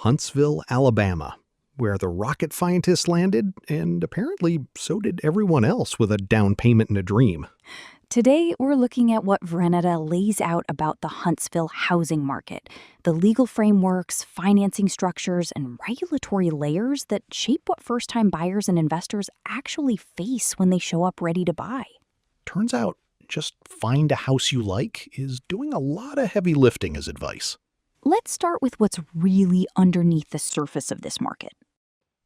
Huntsville, Alabama, where the rocket scientists landed, and apparently so did everyone else with a down payment and a dream. Today, we're looking at what Vreneta lays out about the Huntsville housing market, the legal frameworks, financing structures, and regulatory layers that shape what first-time buyers and investors actually face when they show up ready to buy. Turns out, just find a house you like is doing a lot of heavy lifting as advice. Let's start with what's really underneath the surface of this market.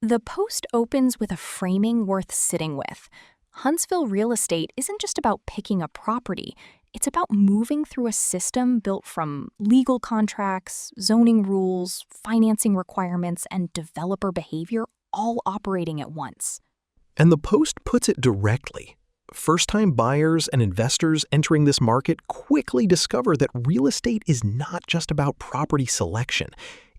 The Post opens with a framing worth sitting with. Huntsville real estate isn't just about picking a property. It's about moving through a system built from legal contracts, zoning rules, financing requirements, and developer behavior all operating at once. And the Post puts it directly. First-time buyers and investors entering this market quickly discover that real estate is not just about property selection.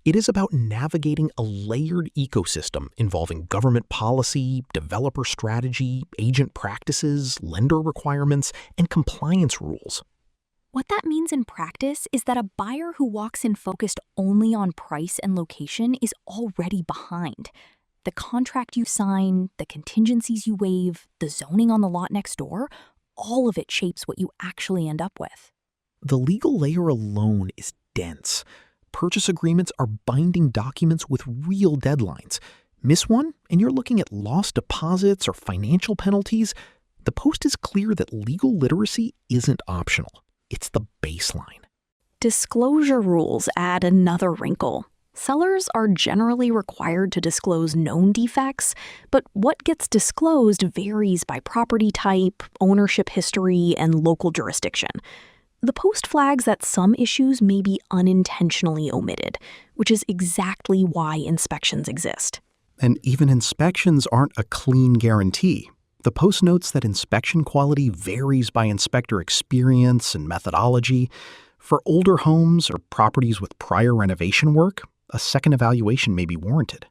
It is about navigating a layered ecosystem involving government policy, developer strategy, agent practices, lender requirements, and compliance rules. What that means in practice is that a buyer who walks in focused only on price and location is already behind. The contract you sign, the contingencies you waive, the zoning on the lot next door, all of it shapes what you actually end up with. The legal layer alone is dense. Purchase agreements are binding documents with real deadlines. Miss one, and you're looking at lost deposits or financial penalties. The Post is clear that legal literacy isn't optional. It's the baseline. Disclosure rules add another wrinkle. Sellers are generally required to disclose known defects, but what gets disclosed varies by property type, ownership history, and local jurisdiction. The Post flags that some issues may be unintentionally omitted, which is exactly why inspections exist. And even inspections aren't a clean guarantee. The Post notes that inspection quality varies by inspector experience and methodology. For older homes or properties with prior renovation work, a second evaluation may be warranted.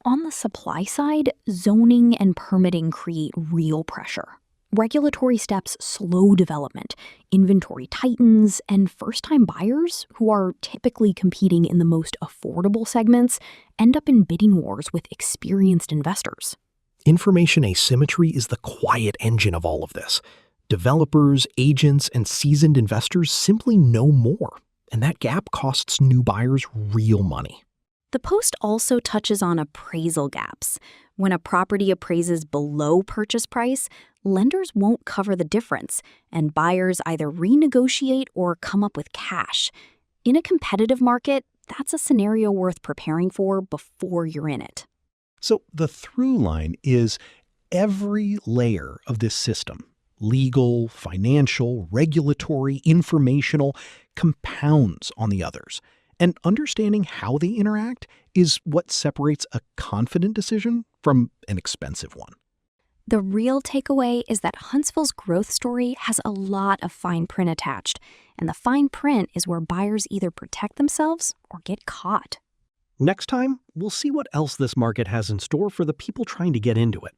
On the supply side, zoning and permitting create real pressure. Regulatory steps slow development, inventory tightens, and first-time buyers, who are typically competing in the most affordable segments, end up in bidding wars with experienced investors. Information asymmetry is the quiet engine of all of this. Developers, agents, and seasoned investors simply know more, and that gap costs new buyers real money. The Post also touches on appraisal gaps. When a property appraises below purchase price, lenders won't cover the difference, and buyers either renegotiate or come up with cash. In a competitive market, that's a scenario worth preparing for before you're in it. So the through line is every layer of this system, legal, financial, regulatory, informational, compounds on the others. And understanding how they interact is what separates a confident decision from an expensive one. The real takeaway is that Huntsville's growth story has a lot of fine print attached, and the fine print is where buyers either protect themselves or get caught. Next time, we'll see what else this market has in store for the people trying to get into it.